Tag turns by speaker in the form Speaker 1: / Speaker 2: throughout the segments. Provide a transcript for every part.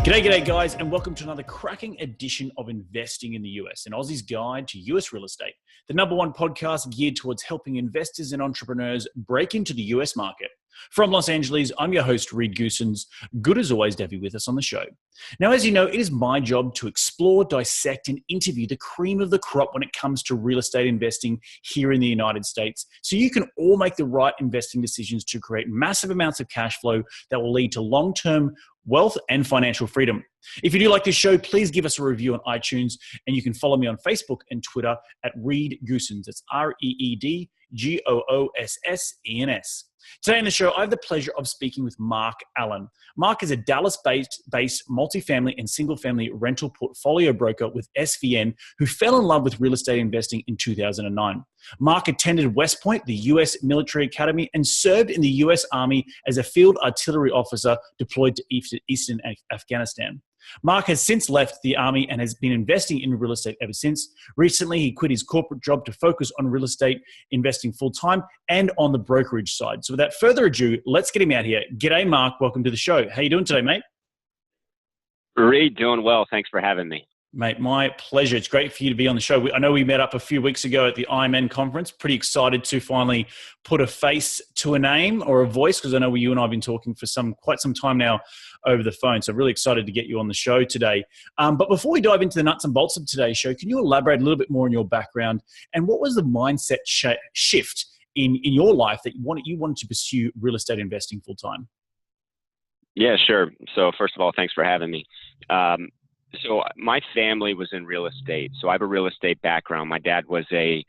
Speaker 1: G'day guys, and welcome to another cracking edition of Investing in the US, an Aussie's guide to US real estate, the #1 podcast geared towards helping investors and entrepreneurs break into the US market. From Los Angeles, I'm your host, Reed Goosens. Good as always to have you with us on the show. Now, as you know, it is my job to explore, dissect, and interview the cream of the crop when it comes to real estate investing here in the United States, so you can all make the right investing decisions to create massive amounts of cash flow that will lead to long-term wealth and financial freedom. If you do like this show, please give us a review on iTunes, and you can follow me on Facebook and Twitter at Reed Goosens. That's ReedGoossens. Today on the show, I have the pleasure of speaking with Mark Allen. Mark is a Dallas-based multifamily and single-family rental portfolio broker with SVN who fell in love with real estate investing in 2009. Mark attended West Point, the U.S. Military Academy, and served in the U.S. Army as a field artillery officer deployed to eastern Afghanistan. Mark has since left the Army and has been investing in real estate ever since. Recently, he quit his corporate job to focus on real estate investing full-time and on the brokerage side. So without further ado, let's get him out here. G'day, Mark. Welcome to the show. How you doing today, mate?
Speaker 2: Reed, doing well. Thanks for having me.
Speaker 1: Mate, my pleasure. It's great for you to be on the show. I know we met up a few weeks ago at the IMN conference. Pretty excited to finally put a face to a name or a voice, because I know you and I have been talking for quite some time now over the phone. So really excited to get you on the show today. But before we dive into the nuts and bolts of today's show, can you elaborate a little bit more on your background and what was the mindset shift in your life that you wanted to pursue real estate investing full time?
Speaker 2: Yeah, sure. So first of all, thanks for having me. So my family was in real estate. So I have a real estate background. My dad was a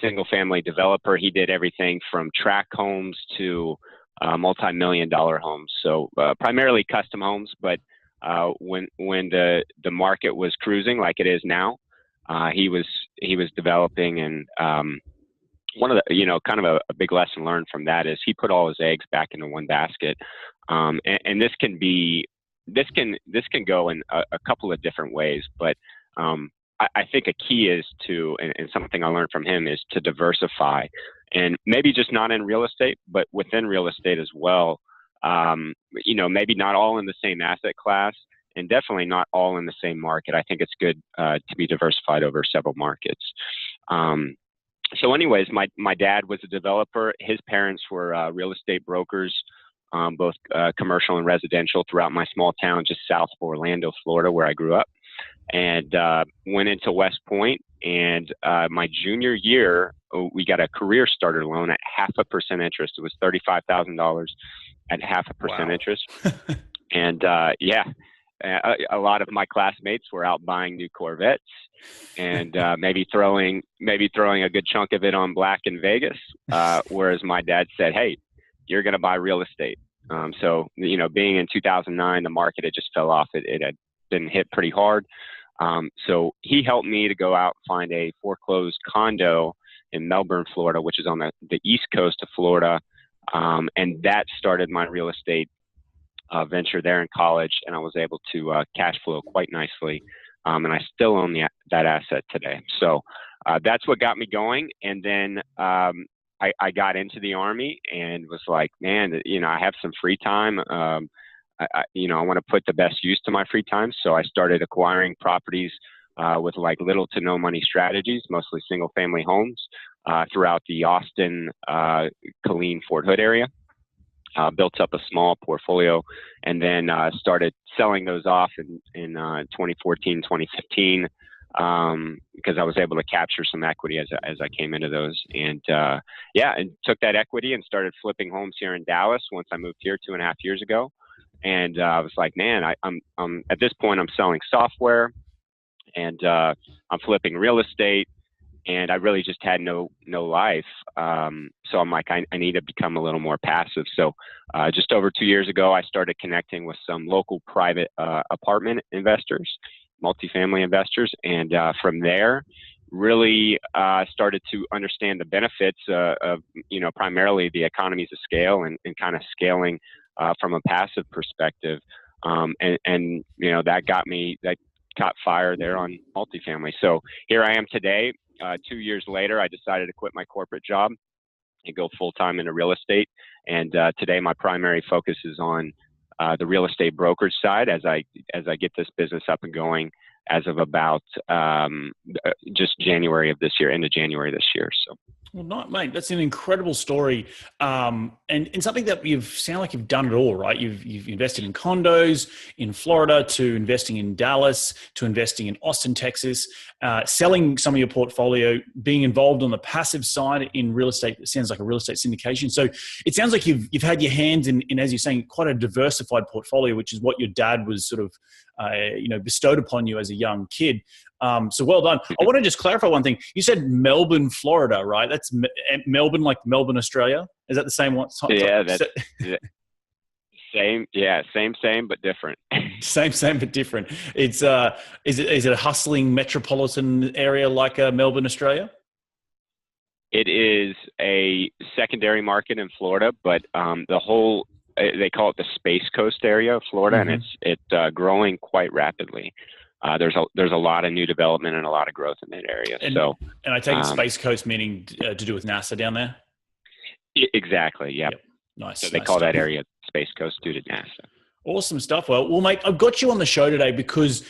Speaker 2: single family developer. He did everything from tract homes to multi-million-dollar homes. So primarily custom homes, but when the market was cruising like it is now, he was developing. And one of the, kind of a big lesson learned from that is he put all his eggs back into one basket. And this can go in a couple of different ways, but I think a key is and something I learned from him is to diversify, and maybe just not in real estate, but within real estate as well. Maybe not all in the same asset class, and definitely not all in the same market. I think it's good to be diversified over several markets. So anyways, my dad was a developer. His parents were real estate brokers, both commercial and residential throughout my small town just south of Orlando, Florida, where I grew up, and went into West Point. And my junior year, we got a career starter loan at 0.5% interest. It was $35,000 at 0.5% interest. And a lot of my classmates were out buying new Corvettes and maybe throwing a good chunk of it on black in Vegas, whereas my dad said, "Hey, you're going to buy real estate." So, being in 2009, the market had just fell off. It had been hit pretty hard. So he helped me to go out and find a foreclosed condo in Melbourne, Florida, which is on the east coast of Florida. And that started my real estate venture there in college. And I was able to cash flow quite nicely. And I still own that asset today. So that's what got me going. And then I got into the Army and was like, man, I have some free time. I want to put the best use to my free time. So I started acquiring properties with like little to no money strategies, mostly single family homes throughout the Austin, Killeen, Fort Hood area. Built up a small portfolio, and then started selling those off in 2014, 2015. Because I was able to capture some equity as I came into those, and took that equity and started flipping homes here in Dallas once I moved here 2.5 years ago. And I was like, man, I'm at this point I'm selling software, and I'm flipping real estate, and I really just had no life. So I'm like, I need to become a little more passive. So just over 2 years ago, I started connecting with some local private apartment investors, multifamily investors. And from there, really started to understand the benefits of, primarily the economies of scale and kind of scaling from a passive perspective. That caught fire there on multifamily. So here I am today. 2 years later, I decided to quit my corporate job and go full-time into real estate. And today my primary focus is on the real estate brokerage side as I get this business up and going as of about just January of this year, end of January this year. So.
Speaker 1: Well, not, mate, that's an incredible story, and something that sound like you've done it all, right? You've invested in condos in Florida, to investing in Dallas, to investing in Austin, Texas, selling some of your portfolio, being involved on the passive side in real estate. It sounds like a real estate syndication. So it sounds like you've had your hands in, as you're saying, quite a diversified portfolio, which is what your dad was sort of bestowed upon you as a young kid. So well done. I want to just clarify one thing. You said Melbourne, Florida, right? That's Melbourne, like Melbourne, Australia. Is that the same one?
Speaker 2: Yeah, that's same. Yeah, same, but different.
Speaker 1: Same, but different. It's is it a hustling metropolitan area like Melbourne, Australia?
Speaker 2: It is a secondary market in Florida, but the whole they call it the Space Coast area of Florida, and it's growing quite rapidly. There's a lot of new development and a lot of growth in that area.
Speaker 1: And I take it Space Coast meaning to do with NASA down there?
Speaker 2: Exactly. Yep.
Speaker 1: Nice.
Speaker 2: So they call that area Space Coast due to NASA.
Speaker 1: Awesome stuff. Well, mate, I've got you on the show today because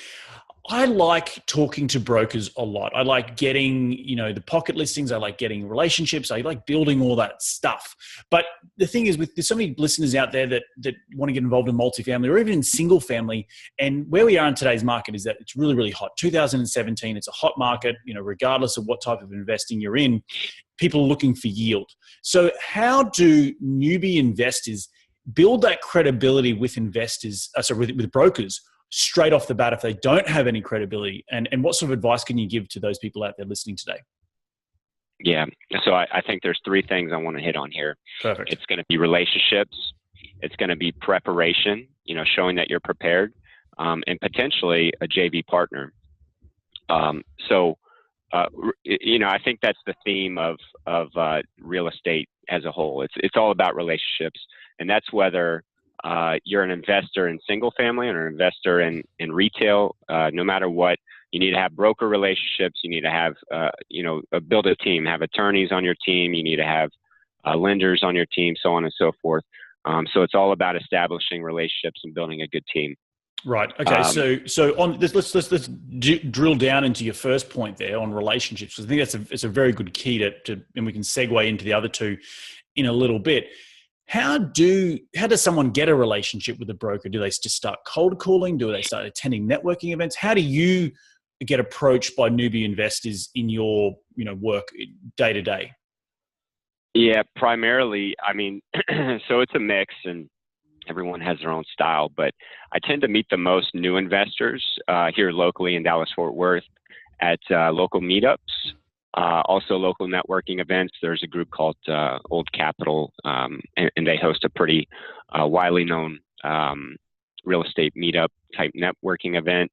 Speaker 1: I like talking to brokers a lot. I like getting, the pocket listings. I like getting relationships. I like building all that stuff. But the thing is, there's so many listeners out there that want to get involved in multifamily or even in single family. And where we are in today's market is that it's really, really hot. 2017, it's a hot market, regardless of what type of investing you're in, people are looking for yield. So how do newbie investors build that credibility with investors, with brokers, straight off the bat if they don't have any credibility? And what sort of advice can you give to those people out there listening today?
Speaker 2: Yeah. So I think there's three things I want to hit on here.
Speaker 1: Perfect.
Speaker 2: It's going to be relationships. It's going to be preparation, showing that you're prepared, and potentially a JV partner. I think that's the theme of real estate as a whole. It's all about relationships, and that's whether you're an investor in single family or an investor in retail. No matter what, you need to have broker relationships. You need to have, build a team, have attorneys on your team. You need to have lenders on your team, so on and so forth. So it's all about establishing relationships and building a good team.
Speaker 1: Right. Okay. So on this, let's drill down into your first point there on relationships. I think it's a very good key to, and we can segue into the other two in a little bit. How does someone get a relationship with a broker? Do they just start cold calling? Do they start attending networking events? How do you get approached by newbie investors in your work day to day?
Speaker 2: Yeah, primarily. So it's a mix, and everyone has their own style. But I tend to meet the most new investors here locally in Dallas-Fort Worth at local meetups. Also local networking events. There's a group called Old Capital, and they host a pretty widely known real estate meetup type networking event.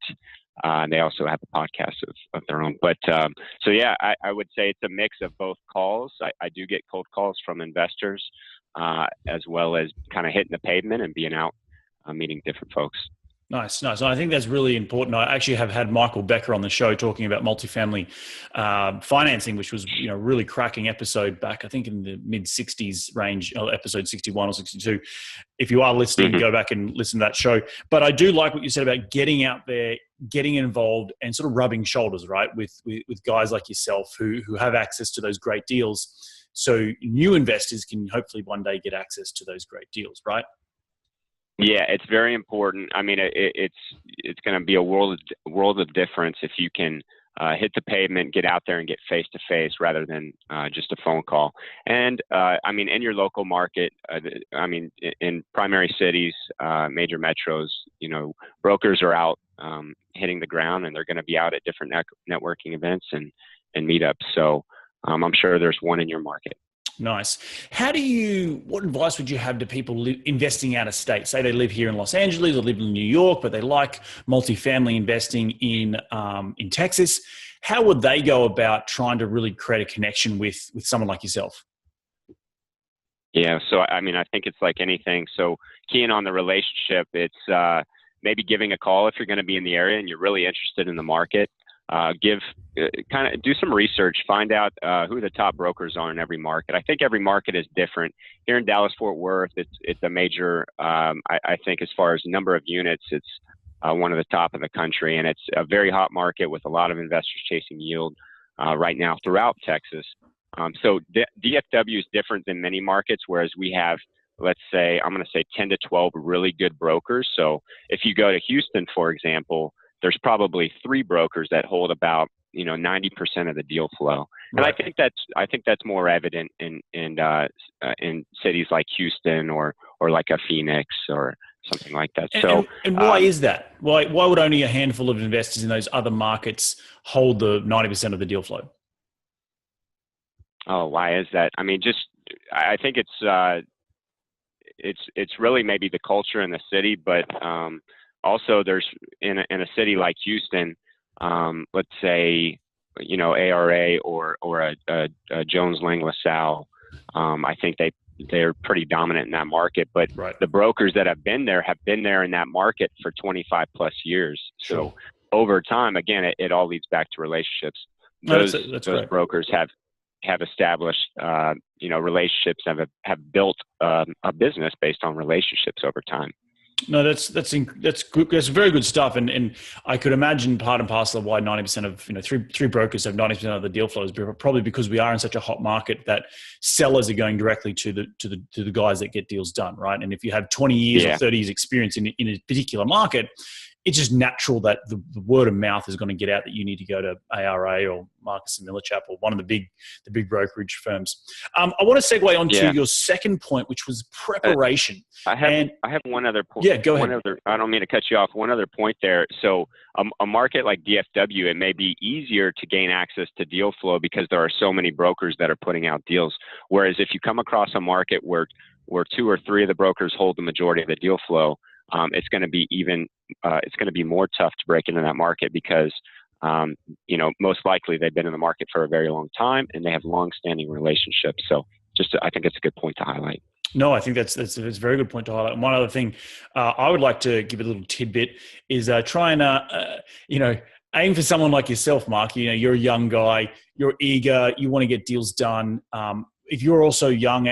Speaker 2: They also have a podcast of their own. But I would say it's a mix of both calls. I do get cold calls from investors as well as kind of hitting the pavement and being out meeting different folks.
Speaker 1: Nice. I think that's really important. I actually have had Michael Becker on the show talking about multifamily financing, which was a really cracking episode back, I think, in the mid-60s range, episode 61 or 62. If you are listening, go back and listen to that show. But I do like what you said about getting out there, getting involved, and sort of rubbing shoulders, right, with guys like yourself who have access to those great deals. So new investors can hopefully one day get access to those great deals, right?
Speaker 2: Yeah, it's very important. It's going to be a world of difference if you can hit the pavement, get out there and get face to face rather than just a phone call. And in your local market, in primary cities, major metros, brokers are out hitting the ground, and they're going to be out at different networking events and meetups. So I'm sure there's one in your market.
Speaker 1: Nice. What advice would you have to people investing out of state? Say they live here in Los Angeles or live in New York, but they like multifamily investing in Texas. How would they go about trying to really create a connection with someone like yourself?
Speaker 2: Yeah. So, I think it's like anything. So keying on the relationship, it's maybe giving a call if you're going to be in the area and you're really interested in the market. kind of do some research, find out who the top brokers are in every market. I think every market is different. Here in Dallas-Fort Worth, it's a major, I think as far as number of units, it's one of the top in the country, and it's a very hot market with a lot of investors chasing yield right now throughout Texas. So DFW is different than many markets, whereas we have, let's say, I'm going to say 10 to 12 really good brokers. So if you go to Houston, for example, there's probably 3 brokers that hold about 90% of the deal flow. And
Speaker 1: Right.
Speaker 2: I think that's more evident in cities like Houston or like a Phoenix or something like that.
Speaker 1: And why is that? Why would only a handful of investors in those other markets hold the 90% of the deal flow?
Speaker 2: Oh, why is that? I mean, I think it's really maybe the culture in the city, but also there's in a city like Houston, let's say, ARA or a Jones Lang LaSalle. I think they're pretty dominant in that market, but
Speaker 1: Right.
Speaker 2: the brokers that have been there in that market for 25 plus years. So
Speaker 1: Sure.
Speaker 2: over time, again, it all leads back to relationships.
Speaker 1: That's
Speaker 2: Those brokers have established, relationships, have built a business based on relationships over time.
Speaker 1: No, that's good. That's very good stuff, and I could imagine part and parcel of why 90% of three brokers have 90% of the deal flow is probably because we are in such a hot market that sellers are going directly to the guys that get deals done, right? And if you have 20 years or 30 years experience in a particular market, it's just natural that the word of mouth is going to get out that you need to go to ARA or Marcus and Millichap or one of the big brokerage firms. I want to segue on to your second point, which was preparation.
Speaker 2: I have one other point.
Speaker 1: Yeah, go ahead.
Speaker 2: I don't mean to cut you off. One other point there. So a market like DFW, it may be easier to gain access to deal flow because there are so many brokers that are putting out deals. Whereas if you come across a market where 2 or 3 of the brokers hold the majority of the deal flow, it's going to be more tough to break into that market because, most likely they've been in the market for a very long time and they have long-standing relationships. So I think it's a good point to highlight.
Speaker 1: No, I think that's a very good point to highlight. And one other thing I would like to give a little tidbit is try and, aim for someone like yourself, Mark. You're a young guy, you're eager, you want to get deals done. If you're also young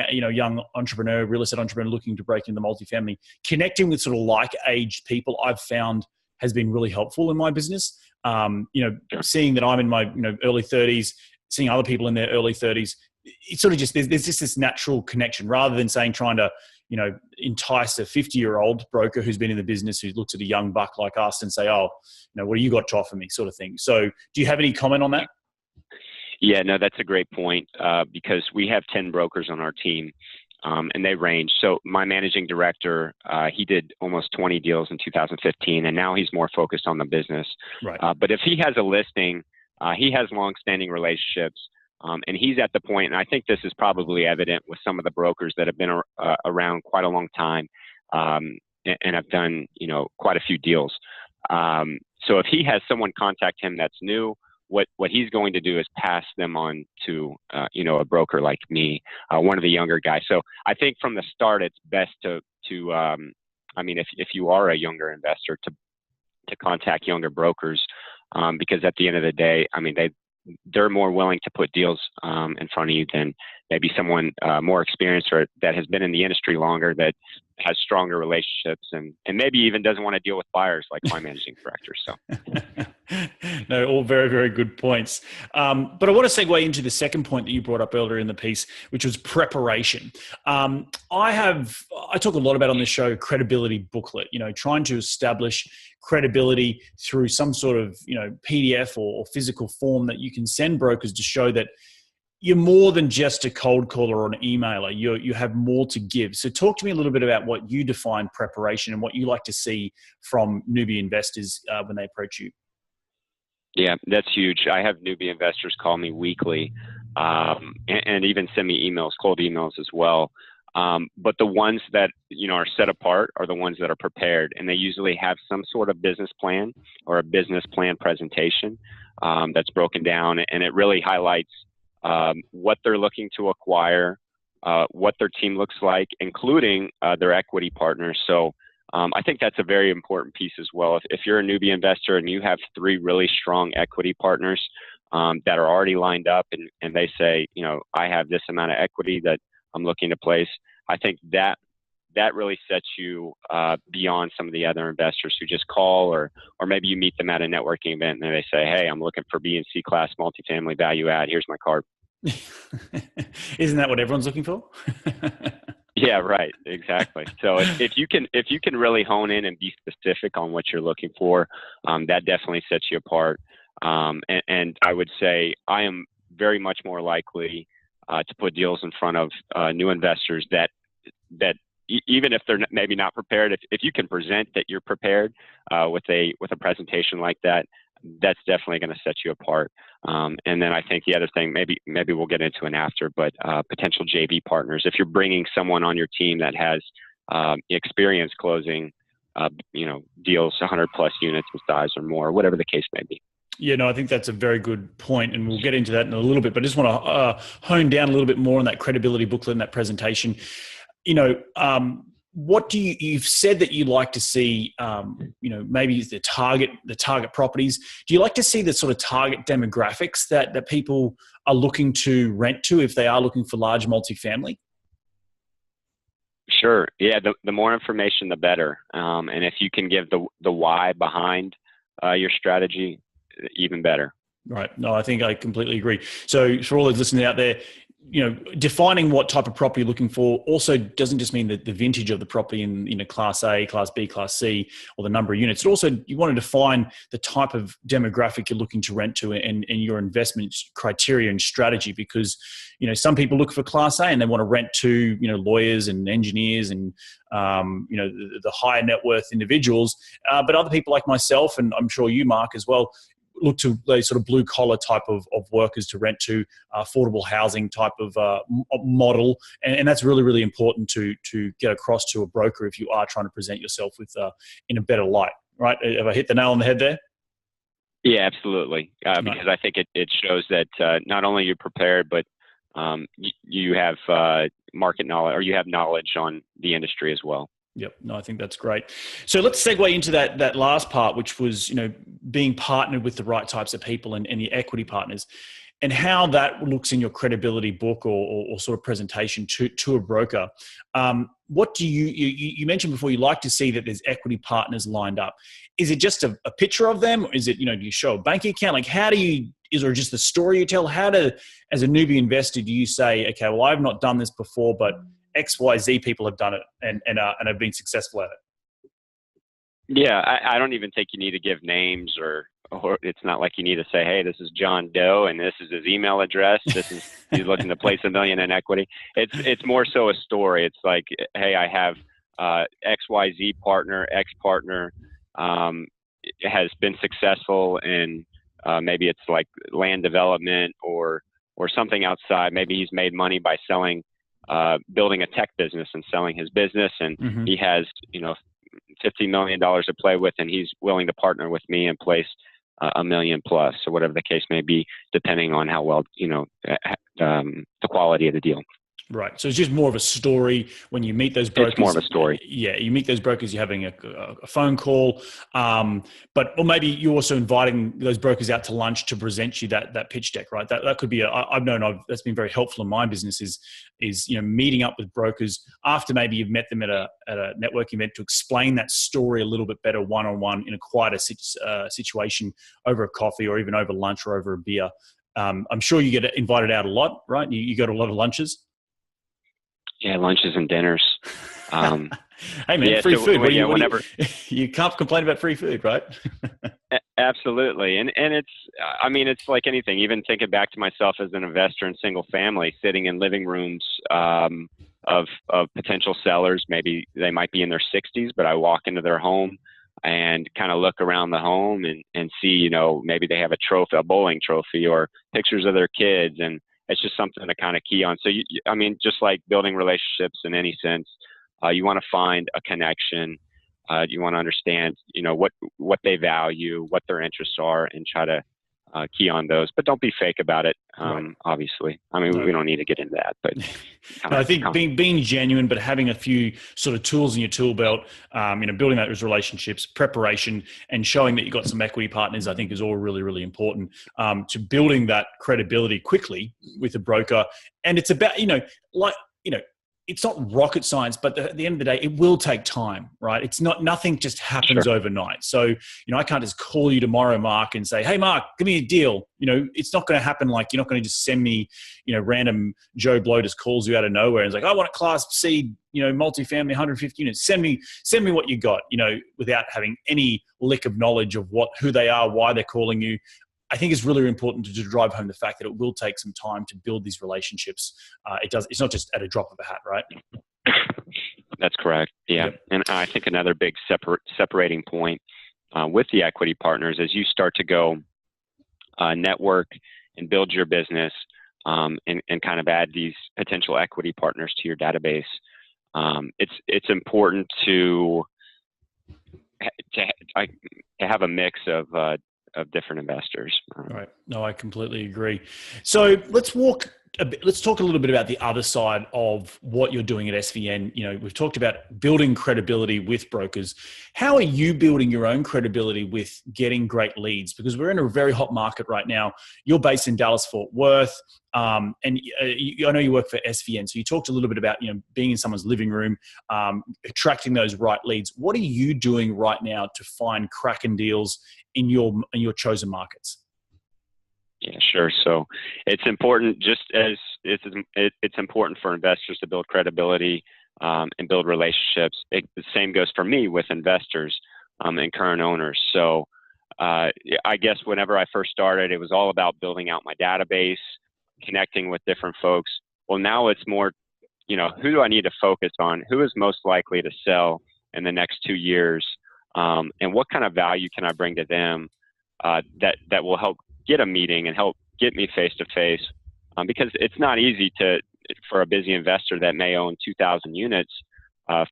Speaker 1: entrepreneur, real estate entrepreneur looking to break into multifamily, connecting with sort of like-aged people I've found has been really helpful in my business. Seeing that I'm in my early 30s, seeing other people in their early 30s, it's sort of just there's just this natural connection rather than trying to entice a 50-year-old broker who's been in the business who looks at a young buck like us and say, what do you got to offer me, sort of thing. So, do you have any comment on that?
Speaker 2: Yeah, no, that's a great point because we have 10 brokers on our team and they range. So my managing director, he did almost 20 deals in 2015 and now he's more focused on the business.
Speaker 1: Right.
Speaker 2: But if he has a listing, he has longstanding relationships and he's at the point, and I think this is probably evident with some of the brokers that have been around quite a long time and have done, quite a few deals. So if he has someone contact him that's new, what he's going to do is pass them on to, a broker like me, one of the younger guys. So I think from the start, it's best to if you are a younger investor to contact younger brokers, because at the end of the day, they're more willing to put deals in front of you than maybe someone more experienced or that has been in the industry longer, that has stronger relationships and maybe even doesn't want to deal with buyers like my managing director. So,
Speaker 1: no, all very, very good points. But I want to segue into the second point that you brought up earlier in the piece, which was preparation. I talk a lot about on this show credibility booklet. Trying to establish credibility through some sort of PDF or physical form that you can send brokers to show that you're more than just a cold caller or an emailer. You have more to give. So talk to me a little bit about what you define preparation and what you like to see from newbie investors when they approach you.
Speaker 2: Yeah, that's huge. I have newbie investors call me weekly and even send me emails, cold emails as well. But the ones that, are set apart are the ones that are prepared, and they usually have some sort of business plan or a business plan presentation that's broken down, and it really highlights what they're looking to acquire, what their team looks like, including their equity partners. So I think that's a very important piece as well. If you're a newbie investor and you have 3 really strong equity partners that are already lined up, and they say, I have this amount of equity that I'm looking to place, I think that really sets you beyond some of the other investors who just call, or maybe you meet them at a networking event and they say, hey, I'm looking for B and C class multifamily value add. Here's my card.
Speaker 1: Isn't that what everyone's looking for?
Speaker 2: Yeah, right. Exactly. So if you can really hone in and be specific on what you're looking for, that definitely sets you apart. And I would say I am very much more likely to put deals in front of new investors that even if they're maybe not prepared, if you can present that you're prepared with a presentation like that, that's definitely going to set you apart. And then I think the other thing, maybe we'll get into it after, but potential JV partners. If you're bringing someone on your team that has experience closing, deals 100 plus units in size or more, whatever the case may be.
Speaker 1: Yeah, no, I think that's a very good point, and we'll get into that in a little bit. But I just want to hone down a little bit more on that credibility booklet and that presentation. What do you've said that you like to see, maybe the target properties. Do you like to see the sort of target demographics that people are looking to rent to if they are looking for large multifamily?
Speaker 2: Sure. Yeah. The more information, the better. And if you can give the why behind your strategy, even better.
Speaker 1: Right. No, I think I completely agree. So for all those listening out there, defining what type of property you're looking for also doesn't just mean that the vintage of the property in Class A, Class B, Class C, or the number of units. It also, you want to define the type of demographic you're looking to rent to and your investment criteria and strategy, because, some people look for Class A and they want to rent to, lawyers and engineers and, the higher net worth individuals. But other people like myself, and I'm sure you, Mark, as well, look to those sort of blue collar type of workers to rent to, affordable housing type of model. And that's really, really important to get across to a broker if you are trying to present yourself with in a better light, right? Have I hit the nail on the head there?
Speaker 2: Yeah, absolutely. Because I think it shows that not only you're prepared, but you have market knowledge, or you have knowledge on the industry as well.
Speaker 1: Yep. No, I think that's great. So let's segue into that last part, which was, being partnered with the right types of people and the equity partners, and how that looks in your credibility book or sort of presentation to a broker. What do you mentioned before, you like to see that there's equity partners lined up. Is it just a picture of them? Or is it, do you show a bank account? Like, is there just the story you tell? As a newbie investor, do you say, okay, well, I've not done this before, but XYZ people have done it and have been successful at it?
Speaker 2: Yeah, I don't even think you need to give names, or it's not like you need to say, hey, this is John Doe and this is his email address. He's looking to place $1 million in equity. It's more so a story. It's like, hey, I have XYZ partner, X partner has been successful in maybe it's like land development or something outside. Maybe he's made money by building a tech business and selling his business, and he has, $50 million to play with, and he's willing to partner with me and place $1 million plus, or whatever the case may be, depending on how well, the quality of the deal.
Speaker 1: Right. So it's just more of a story when you meet those brokers.
Speaker 2: It's more of a story.
Speaker 1: Yeah. You meet those brokers, you're having a phone call, or maybe you're also inviting those brokers out to lunch to present you that pitch deck, right? That could be that's been very helpful in my business is meeting up with brokers after maybe you've met them at a networking event to explain that story a little bit better one-on-one in a quieter situation over a coffee or even over lunch or over a beer. I'm sure you get invited out a lot, right? You go to a lot of lunches.
Speaker 2: Yeah, lunches and dinners.
Speaker 1: Hey man, free food. You can't complain about free food, right?
Speaker 2: Absolutely, and it's like anything. Even thinking back to myself as an investor in single family, sitting in living rooms of potential sellers. Maybe they might be in their 60s, but I walk into their home and kind of look around the home and see, maybe they have a bowling trophy or pictures of their kids, and it's just something to kind of key on. So, just like building relationships in any sense, you want to find a connection. You want to understand, what they value, what their interests are, and try to key on those, but don't be fake about it.
Speaker 1: Right.
Speaker 2: Obviously, I mean, we don't need to get into that, but
Speaker 1: no, I think being genuine, but having a few sort of tools in your tool belt, building those relationships, preparation, and showing that you've got some equity partners, I think is all really, really important to building that credibility quickly with a broker. And it's about, it's not rocket science, but at the end of the day, it will take time, right? It's nothing just happens overnight. So, I can't just call you tomorrow, Mark, and say, hey, Mark, give me a deal. It's not going to happen. Like, you're not going to just send me, random Joe Blow just calls you out of nowhere and is like, I want a Class C, multifamily 150 units. Send me what you got, without having any lick of knowledge of who they are, why they're calling you. I think it's really important to drive home the fact that it will take some time to build these relationships. It's not just at a drop of a hat, right?
Speaker 2: That's correct. Yeah. Yep. And I think another big separating point with the equity partners as you start to go network and build your business and kind of add these potential equity partners to your database. It's important to have a mix of different investors.
Speaker 1: Right. No, I completely agree. So let's talk a little bit about the other side of what you're doing at SVN. We've talked about building credibility with brokers. How are you building your own credibility with getting great leads? Because we're in a very hot market right now. You're based in Dallas-Fort Worth. I know you work for SVN. So you talked a little bit about, being in someone's living room, attracting those right leads. What are you doing right now to find cracking deals in your chosen markets?
Speaker 2: Yeah, sure. So it's important, just as it's important for investors to build credibility and build relationships. The same goes for me with investors and current owners. So I guess whenever I first started, it was all about building out my database, connecting with different folks. Well, now it's more, who do I need to focus on? Who is most likely to sell in the next 2 years? And what kind of value can I bring to them that will help get a meeting and help get me face to face? Because it's not easy for a busy investor that may own 2,000 units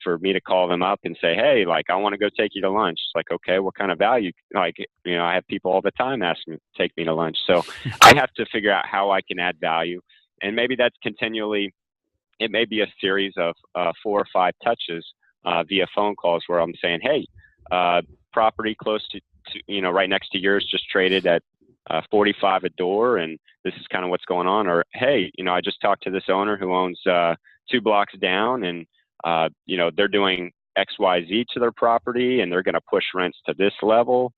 Speaker 2: for me to call them up and say, hey, I want to go take you to lunch. It's like, okay, what kind of value? I have people all the time asking me to take me to lunch. So I have to figure out how I can add value. And maybe that's continually, it may be a series of 4 or 5 touches via phone calls where I'm saying, hey, property close to right next to yours just traded at 45 a door, and this is kind of what's going on. Or, hey, I just talked to this owner who owns 2 blocks down, and they're doing XYZ to their property, and they're going to push rents to this level.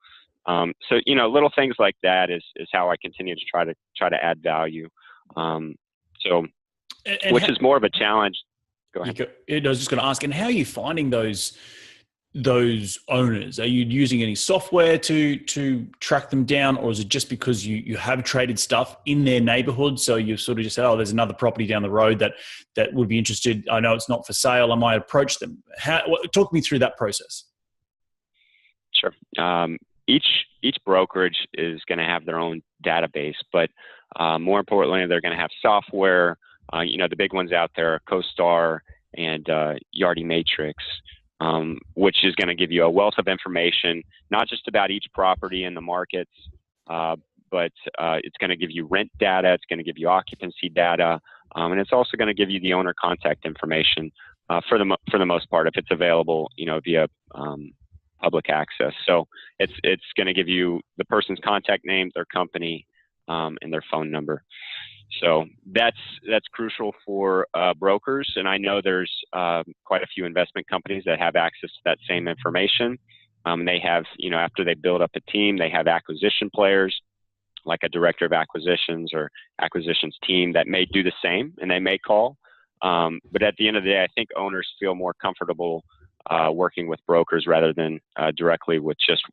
Speaker 2: So little things like that is how I continue to try to add value. Which is more of a challenge. Go ahead.
Speaker 1: I was just going to ask, and how are you finding those owners? Are you using any software to track them down, or is it just because you have traded stuff in their neighborhood? So you've sort of just said, oh, there's another property down the road that would be interested. I know it's not for sale. I might approach them. Talk me through that process.
Speaker 2: Sure. Each brokerage is going to have their own database, but more importantly, they're going to have software. The big ones out there are CoStar and Yardi Matrix. Which is going to give you a wealth of information, not just about each property in the markets, but it's going to give you rent data, it's going to give you occupancy data, and it's also going to give you the owner contact information for the most part, if it's available, via public access. So it's going to give you the person's contact name, their company, and their phone number. So that's crucial for brokers, and I know there's quite a few investment companies that have access to that same information. They have, after they build up a team, they have acquisition players, like a director of acquisitions or acquisitions team that may do the same, and they may call. But at the end of the day, I think owners feel more comfortable working with brokers rather than directly with just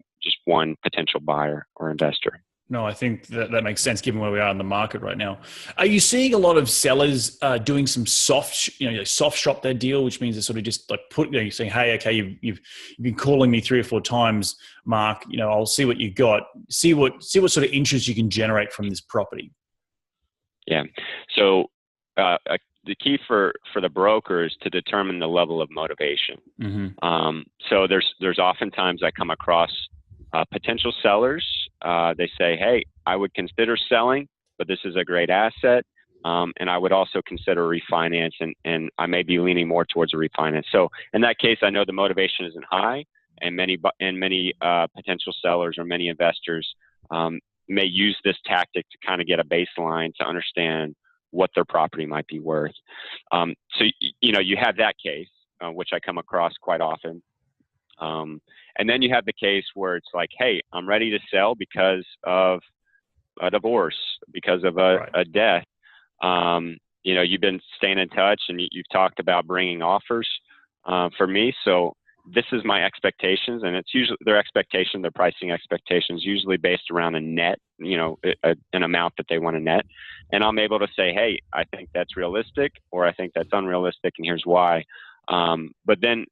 Speaker 2: one potential buyer or investor.
Speaker 1: No, I think that makes sense given where we are in the market right now. Are you seeing a lot of sellers doing some soft shop their deal, which means they're sort of just like you're saying, hey, okay, you've been calling me 3 or 4 times, Mark. I'll see what you got. See what sort of interest you can generate from this property. Yeah.
Speaker 2: So the key for the broker is to determine the level of motivation. Mm-hmm. So there's oftentimes I come across potential sellers they say, hey, I would consider selling, but this is a great asset. And I would also consider refinance, and I may be leaning more towards a refinance. So in that case, I know the motivation isn't high, and many potential sellers or many investors may use this tactic to kind of get a baseline to understand what their property might be worth. So, you have that case, which I come across quite often. And then you have the case where it's like, hey, I'm ready to sell because of a divorce, because of a death. You've been staying in touch, and you've talked about bringing offers for me. So this is my expectations, and it's usually their pricing expectations, usually based around a net, an amount that they want to net. And I'm able to say, hey, I think that's realistic, or I think that's unrealistic, and here's why. But then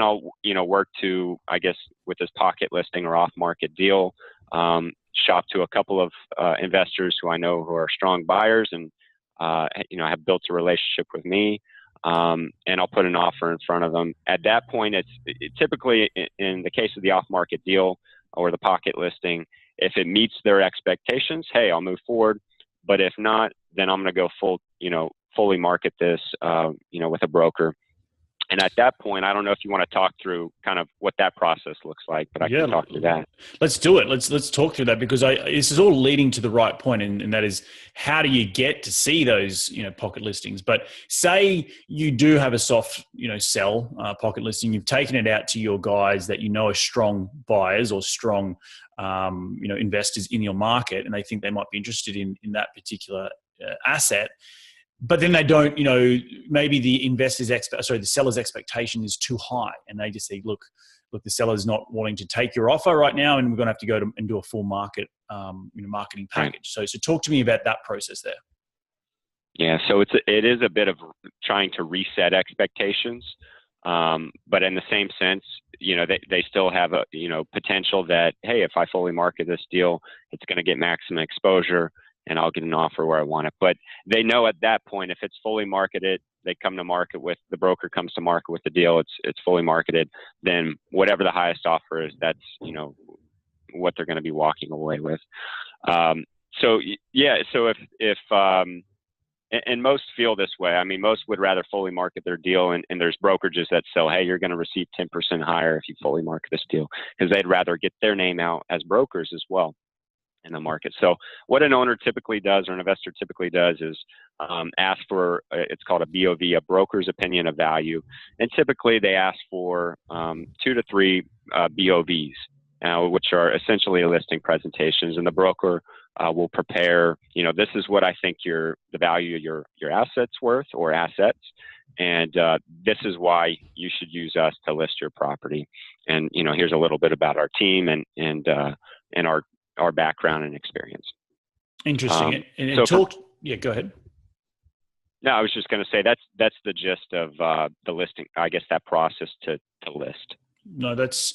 Speaker 2: I'll, work to, I guess, with this pocket listing or off-market deal, shop to a couple of investors who I know who are strong buyers and, have built a relationship with me. And I'll put an offer in front of them. At that point, it's typically in the case of the off-market deal or the pocket listing, if it meets their expectations, hey, I'll move forward. But if not, then I'm going to go fully market this, with a broker. And at that point, I don't know if you want to talk through kind of what that process looks like, but I can talk through that.
Speaker 1: Let's do it. Let's talk through that, because this is all leading to the right point, and that is, how do you get to see those pocket listings? But say you do have a soft sell pocket listing, you've taken it out to your guys that are strong buyers or strong investors in your market, and they think they might be interested in that particular asset. But then they don't, maybe the seller's expectation is too high, and they just say, look, the seller's not wanting to take your offer right now, and we're going to have to go and do a full marketing package. So talk to me about that process there.
Speaker 2: Yeah, so it is a bit of trying to reset expectations, but in the same sense, they still have a potential that, hey, if I fully market this deal, it's going to get maximum exposure, and I'll get an offer where I want it. But they know at that point, if it's fully marketed, the broker comes to market with the deal, it's fully marketed, then whatever the highest offer is, that's, what they're going to be walking away with. So if and most feel this way. I mean, most would rather fully market their deal, and there's brokerages that sell, hey, you're going to receive 10% higher if you fully market this deal, because they'd rather get their name out as brokers as well in the market. So what an owner typically does, or an investor typically does, is ask for, it's called a BOV, a broker's opinion of value. And typically they ask for 2 to 3 BOVs, which are essentially listing presentations. And the broker will prepare, this is what I think the value of your assets worth, or assets. And this is why you should use us to list your property. And, here's a little bit about our team and our background and experience.
Speaker 1: Interesting. Go ahead.
Speaker 2: No, I was just going to say that's the gist of the listing, I guess, that process to list.
Speaker 1: No, that's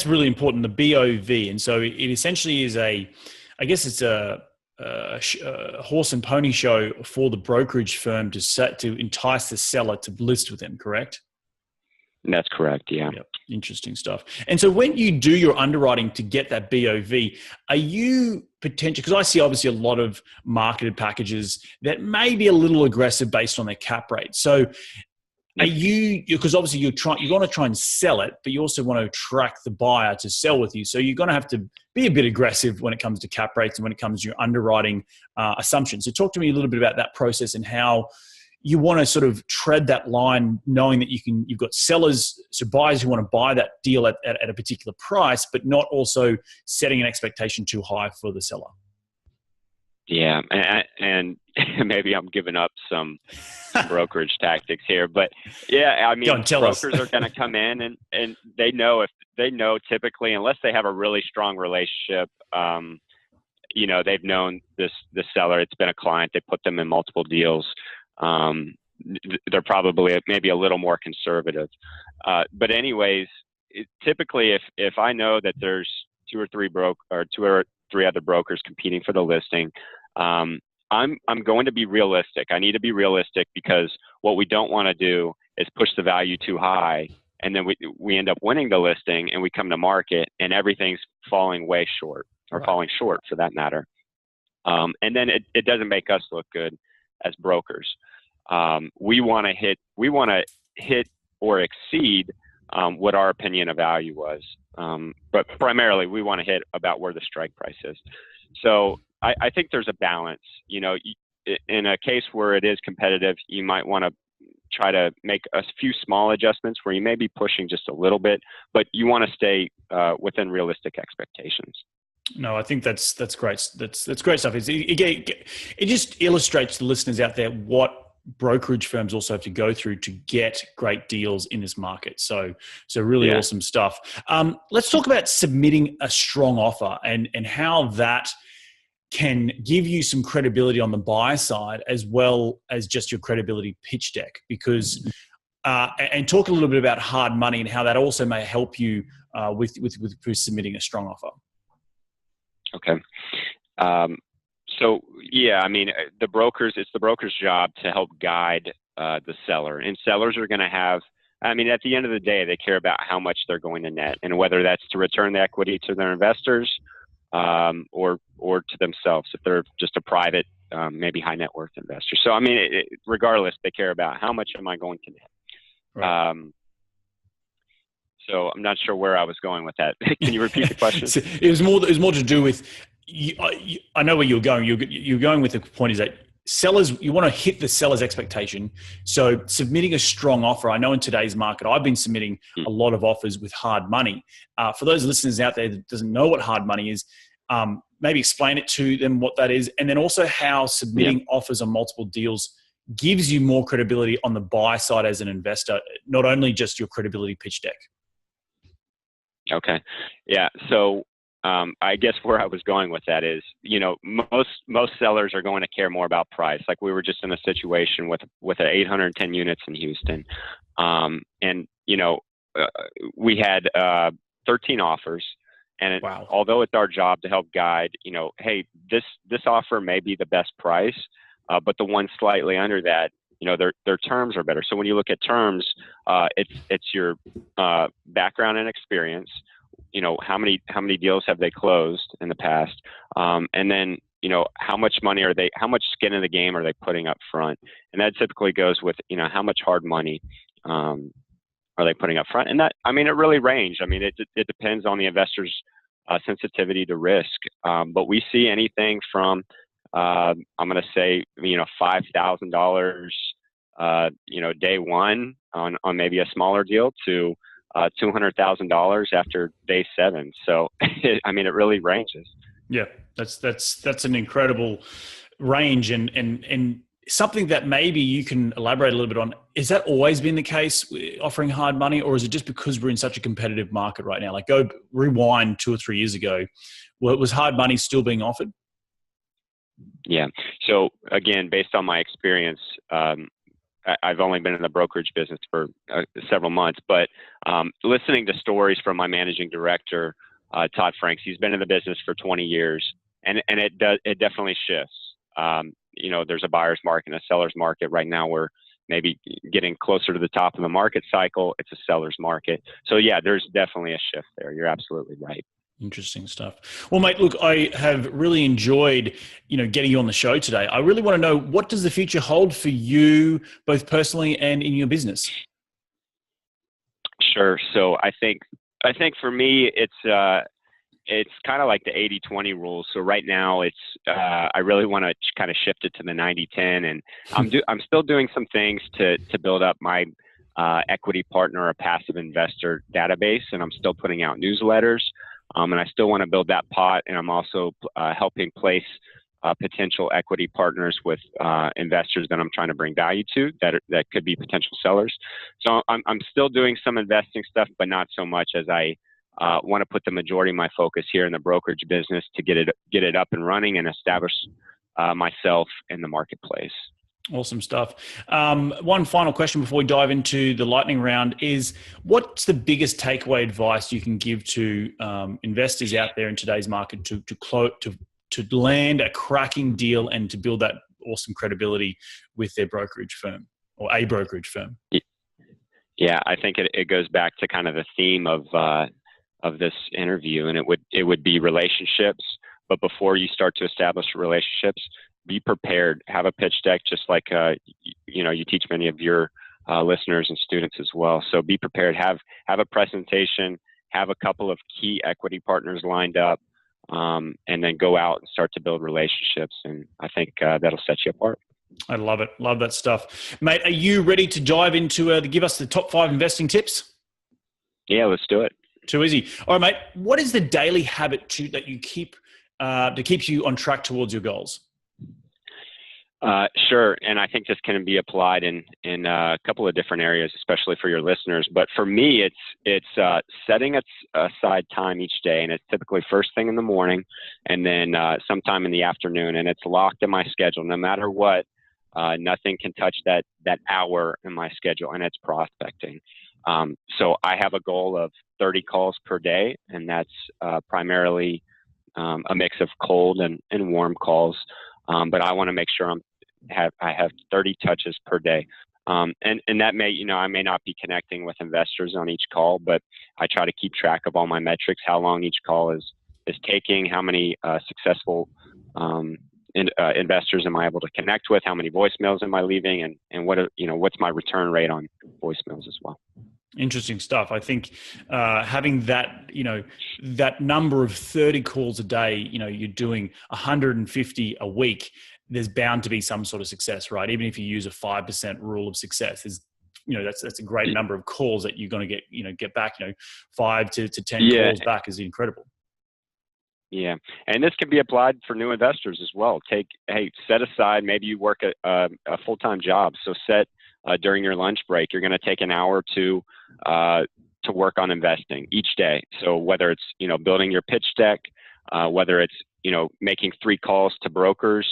Speaker 1: really important, the BOV. And so it essentially is a horse and pony show for the brokerage firm to entice the seller to list with them, correct?
Speaker 2: That's correct, yeah.
Speaker 1: Yep. Interesting stuff. And so when you do your underwriting to get that BOV, are you because I see obviously a lot of marketed packages that may be a little aggressive based on their cap rate. So are you, because obviously you're going to try and sell it, but you also want to attract the buyer to sell with you. So you're going to have to be a bit aggressive when it comes to cap rates and when it comes to your underwriting assumptions. So talk to me a little bit about that process and how you want to sort of tread that line, knowing that you've got sellers, so buyers who want to buy that deal at a particular price, but not also setting an expectation too high for the seller.
Speaker 2: Yeah, and maybe I'm giving up some brokerage tactics here, but yeah, I mean, brokers are going to come in and they know typically, unless they have a really strong relationship, they've known this seller, it's been a client, they put them in multiple deals. They're probably maybe a little more conservative. But anyways, typically if I know that there's two or three other brokers competing for the listing, I'm going to be realistic. I need to be realistic, because what we don't want to do is push the value too high, and then we end up winning the listing and we come to market and everything's falling way short. or falling short for that matter. And then it doesn't make us look good as brokers. We want to hit or exceed what our opinion of value was. But primarily we want to hit about where the strike price is. So I think there's a balance. You know, in a case where it is competitive, you might want to try to make a few small adjustments where you may be pushing just a little bit, but you want to stay within realistic expectations.
Speaker 1: No, I think that's great. That's great stuff. It just illustrates to the listeners out there what brokerage firms also have to go through to get great deals in this market. So really awesome stuff. Let's talk about submitting a strong offer and how that can give you some credibility on the buy side as well as just your credibility pitch deck. Because and talk a little bit about hard money and how that also may help you with submitting a strong offer.
Speaker 2: Okay. So yeah, I mean, it's the broker's job to help guide the seller, and sellers are going to have, I mean, at the end of the day, they care about how much they're going to net, and whether that's to return the equity to their investors or to themselves if they're just a private, maybe high net worth investor. So I mean, regardless, they care about how much am I going to net. Right. So I'm not sure where I was going with that. Can you repeat the question?
Speaker 1: So it was more to do with. I know where you're going. You're going with the point is that sellers, you want to hit the seller's expectation. So submitting a strong offer. I know in today's market, I've been submitting a lot of offers with hard money. For those listeners out there that doesn't know what hard money is, maybe explain it to them what that is, and then also how submitting offers on multiple deals gives you more credibility on the buy side as an investor, not only just your credibility pitch deck.
Speaker 2: Okay. Yeah. So I guess where I was going with that is, you know, most sellers are going to care more about price. Like we were just in a situation with 810 units in Houston. And, you know, we had 13 offers. And although it's our job to help guide, you know, hey, this offer may be the best price, but the one slightly under that, you know, their terms are better. So when you look at terms, it's your background and experience. You know, how many deals have they closed in the past? And then, you know, how much skin in the game are they putting up front? And that typically goes with, you know, how much hard money are they putting up front? And that, I mean, it really ranges. I mean, it depends on the investor's sensitivity to risk. But we see anything from, I'm going to say, you know, $5,000, you know, day one on maybe a smaller deal to $200,000 after day 7. So, I mean, it really ranges. Yeah,
Speaker 1: that's an incredible range and something that maybe you can elaborate a little bit on. Is that always been the case offering hard money, or is it just because we're in such a competitive market right now? Like go rewind 2 or 3 years ago, was hard money still being offered?
Speaker 2: Yeah. So again, based on my experience, I've only been in the brokerage business for several months, but listening to stories from my managing director, Todd Franks, he's been in the business for 20 years, and it definitely shifts. You know, there's a buyer's market and a seller's market right now. We're maybe getting closer to the top of the market cycle. It's a seller's market. So yeah, there's definitely a shift there. You're absolutely right.
Speaker 1: Interesting stuff. Well, mate, look, I have really enjoyed, you know, getting you on the show today. I really want to know, what does the future hold for you, both personally and in your business?
Speaker 2: Sure. So I think for me, it's kind of like the 80-20 rule. So right now I really want to kind of shift it to the 90-10, and I'm still doing some things to build up my equity partner or passive investor database, and I'm still putting out newsletters. And I still want to build that pot, and I'm also helping place potential equity partners with investors that I'm trying to bring value to that could be potential sellers. So I'm still doing some investing stuff, but not so much as I want to put the majority of my focus here in the brokerage business to get it up and running and establish myself in the marketplace.
Speaker 1: Awesome stuff. One final question before we dive into the lightning round is, what's the biggest takeaway advice you can give to investors out there in today's market to land a cracking deal and to build that awesome credibility with their brokerage firm or a brokerage firm?
Speaker 2: Yeah, I think it goes back to kind of the theme of of this interview, and it would be relationships. But before you start to establish relationships, be prepared. Have a pitch deck, just like you teach many of your listeners and students as well. So be prepared. Have a presentation. Have a couple of key equity partners lined up, and then go out and start to build relationships. And I think that'll set you apart.
Speaker 1: I love it. Love that stuff. Mate, are you ready to dive into to give us the top 5 investing tips?
Speaker 2: Yeah, let's do it.
Speaker 1: Too easy. All right, mate. What is the daily habit that you keep to keep you on track towards your goals?
Speaker 2: Sure. And I think this can be applied in a couple of different areas, especially for your listeners. But for me, it's setting aside time each day. And it's typically first thing in the morning and then sometime in the afternoon. And it's locked in my schedule. No matter what, nothing can touch that hour in my schedule, and it's prospecting. So I have a goal of 30 calls per day, and that's primarily a mix of cold and warm calls. But I want to make sure I have 30 touches per day. And that I may not be connecting with investors on each call, but I try to keep track of all my metrics, how long each call is taking, how many successful investors am I able to connect with, how many voicemails am I leaving, and what's my return rate on voicemails as well.
Speaker 1: Interesting stuff. I think having that, that number of 30 calls a day, you're doing 150 a week, there's bound to be some sort of success, right? Even if you use a 5% rule of success, that's a great number of calls that you're going to get back, 5 to 10 calls back is incredible.
Speaker 2: Yeah. And this can be applied for new investors as well. Set aside, maybe you work a full-time job. So set during your lunch break, you're going to take an hour to work on investing each day. So whether it's, building your pitch deck, whether it's, making 3 calls to brokers,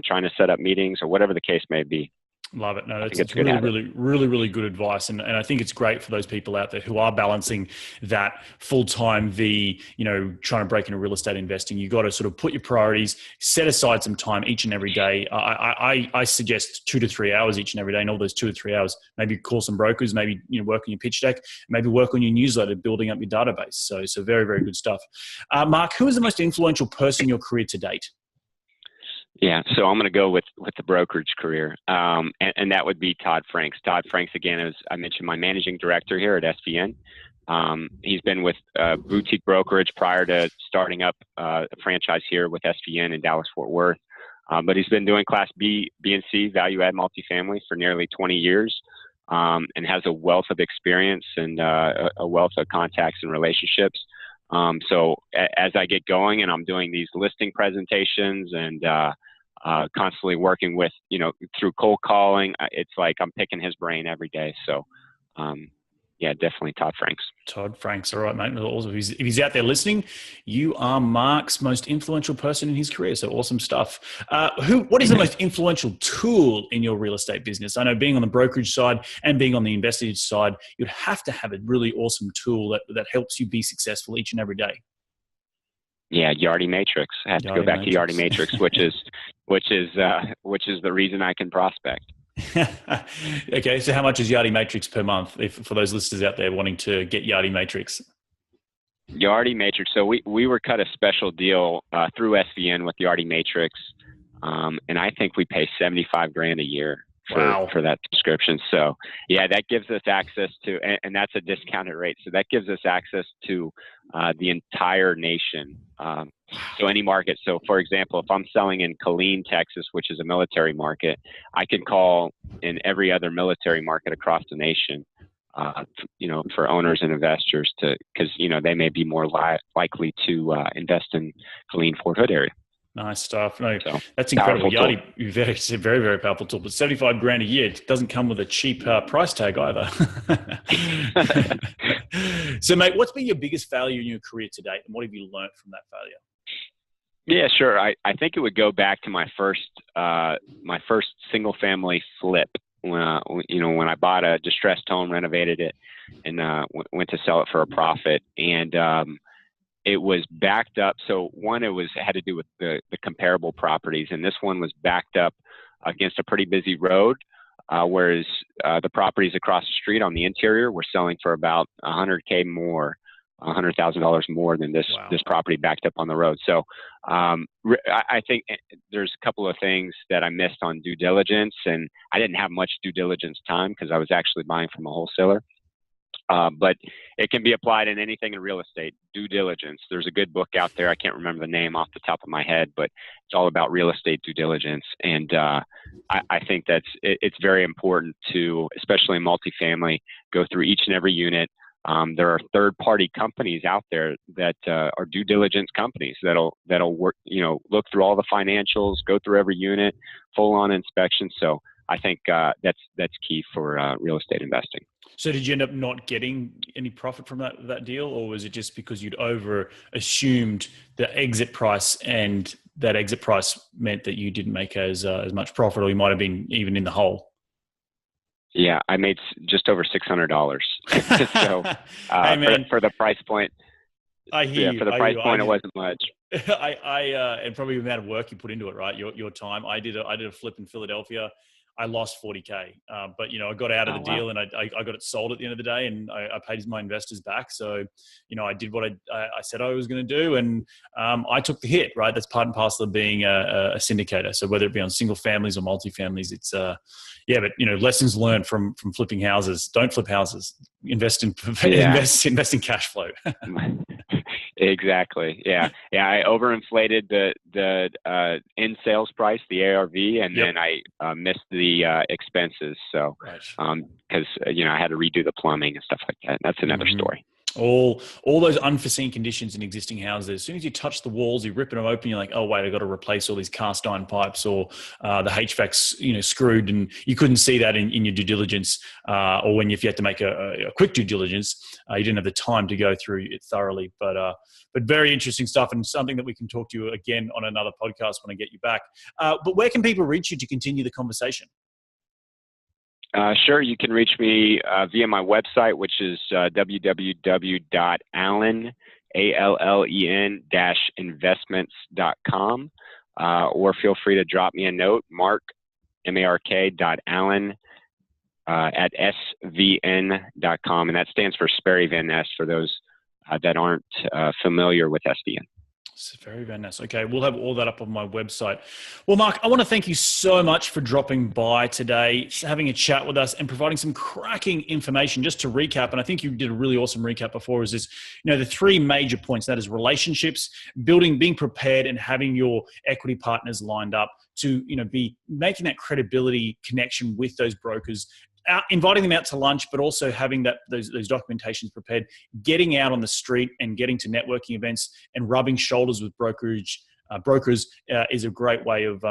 Speaker 2: trying to set up meetings, or whatever the case may be.
Speaker 1: Love it. No, it's really good advice. And I think it's great for those people out there who are balancing that full-time trying to break into real estate investing. You got to sort of put your priorities, set aside some time each and every day. I suggest 2 to 3 hours each and every day. And all those 2 to 3 hours, maybe call some brokers, maybe, work on your pitch deck, maybe work on your newsletter, building up your database. So very, very good stuff. Mark, who is the most influential person in your career to date?
Speaker 2: Yeah, so I'm going to go with the brokerage career, and that would be Todd Franks. Todd Franks, again, as I mentioned, my managing director here at SVN. He's been with boutique brokerage prior to starting up a franchise here with SVN in Dallas-Fort Worth. But he's been doing Class B and C value-add multifamily for nearly 20 years, and has a wealth of experience and a wealth of contacts and relationships. So as I get going and I'm doing these listing presentations and constantly working with, through cold calling, it's like I'm picking his brain every day. So, definitely Todd Franks.
Speaker 1: Todd Franks. All right, mate. Also, if he's out there listening, you are Mark's most influential person in his career. So awesome stuff. What is the most influential tool in your real estate business? I know being on the brokerage side and being on the investing side, you'd have to have a really awesome tool that helps you be successful each and every day.
Speaker 2: Yeah, Yardi Matrix. I have to go back to Yardi Matrix, which is the reason I can prospect.
Speaker 1: Okay, so how much is Yardi Matrix per month? For those listeners out there wanting to get Yardi Matrix.
Speaker 2: Yardi Matrix. So we were cut a special deal through SVN with Yardi Matrix, and I think we pay $75,000 a year for that subscription. So yeah, that gives us access to, and that's a discounted rate. So that gives us access to the entire nation. So any market. So for example, if I'm selling in Killeen, Texas, which is a military market, I can call in every other military market across the nation, for owners and investors because they may be more likely to invest in Killeen, Fort Hood area.
Speaker 1: Nice stuff. No, so, that's incredible. Yardi, very, very, very powerful tool. But $75,000 a year doesn't come with a cheap price tag either. So, mate, what's been your biggest failure in your career to date, and what have you learned from that failure?
Speaker 2: Yeah, sure. I think it would go back to my first single family flip when I bought a distressed home, renovated it, and went to sell it for a profit. And it was backed up. So one, it had to do with the comparable properties, and this one was backed up against a pretty busy road, whereas the properties across the street on the interior were selling for about $100K more $100,000 more than this property backed up on the road. So I think there's a couple of things that I missed on due diligence, and I didn't have much due diligence time because I was actually buying from a wholesaler. But it can be applied in anything in real estate. Due diligence. There's a good book out there. I can't remember the name off the top of my head, but it's all about real estate due diligence. And I think it's very important to, especially in multifamily, go through each and every unit. There are third-party companies out there that are due diligence companies that'll work, look through all the financials, go through every unit, full-on inspection. So I think that's key for real estate investing.
Speaker 1: So did you end up not getting any profit from that deal, or was it just because you'd over assumed the exit price, and that exit price meant that you didn't make as much profit, or you might have been even in the hole?
Speaker 2: Yeah, I made just over $600. So for the price point, for the price point, it wasn't much.
Speaker 1: And probably the amount of work you put into it, right? Your time. I did a flip in Philadelphia. I lost $40K, but I got out of the deal, and I got it sold at the end of the day, and I paid my investors back. So, I did what I said I was going to do, and I took the hit, right? That's part and parcel of being a syndicator. So whether it be on single families or multifamilies, it's but lessons learned from flipping houses. Don't flip houses. Invest in cash flow.
Speaker 2: Exactly. Yeah. I overinflated the in sales price, the ARV, and then I missed the expenses. So, because I had to redo the plumbing and stuff like that. That's another story.
Speaker 1: All those unforeseen conditions in existing houses. As soon as you touch the walls, you rip them open. You're like, oh wait, I got to replace all these cast iron pipes, or the HVAC's screwed, and you couldn't see that in your due diligence, or if you had to make a quick due diligence, you didn't have the time to go through it thoroughly. But very interesting stuff, and something that we can talk to you again on another podcast when I get you back. But where can people reach you to continue the conversation?
Speaker 2: Sure. You can reach me via my website, which is www.allen-investments.com, or feel free to drop me a note, mark.allen at svn.com, and that stands for Sperry Van Ness for those that aren't familiar with SVN.
Speaker 1: It's very, very nice. Okay, we'll have all that up on my website. Well, Mark, I want to thank you so much for dropping by today, having a chat with us, and providing some cracking information. Just to recap, and I think you did a really awesome recap before, is this, the three major points. That is relationships, being prepared, and having your equity partners lined up to, be making that credibility connection with those brokers, inviting them out to lunch, but also having those documentations prepared, getting out on the street and getting to networking events and rubbing shoulders with brokers is a great way of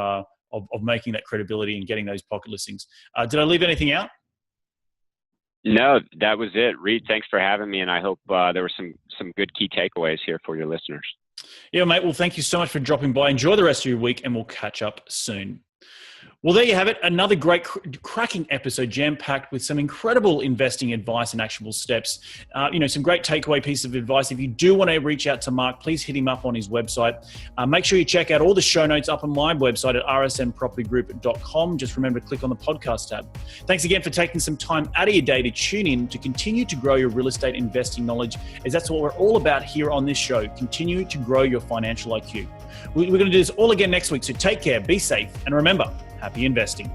Speaker 1: making that credibility and getting those pocket listings. Did I leave anything out?
Speaker 2: No, that was it. Reed, thanks for having me, and I hope there were some good key takeaways here for your listeners.
Speaker 1: Yeah, mate. Well, thank you so much for dropping by. Enjoy the rest of your week, and we'll catch up soon. Well, there you have it. Another great cracking episode, jam-packed with some incredible investing advice and actionable steps. Some great takeaway pieces of advice. If you do want to reach out to Mark, please hit him up on his website. Make sure you check out all the show notes up on my website at rsnpropertygroup.com. Just remember to click on the podcast tab. Thanks again for taking some time out of your day to tune in to continue to grow your real estate investing knowledge, as that's what we're all about here on this show. Continue to grow your financial IQ. We're going to do this all again next week, so take care, be safe, and remember, happy investing.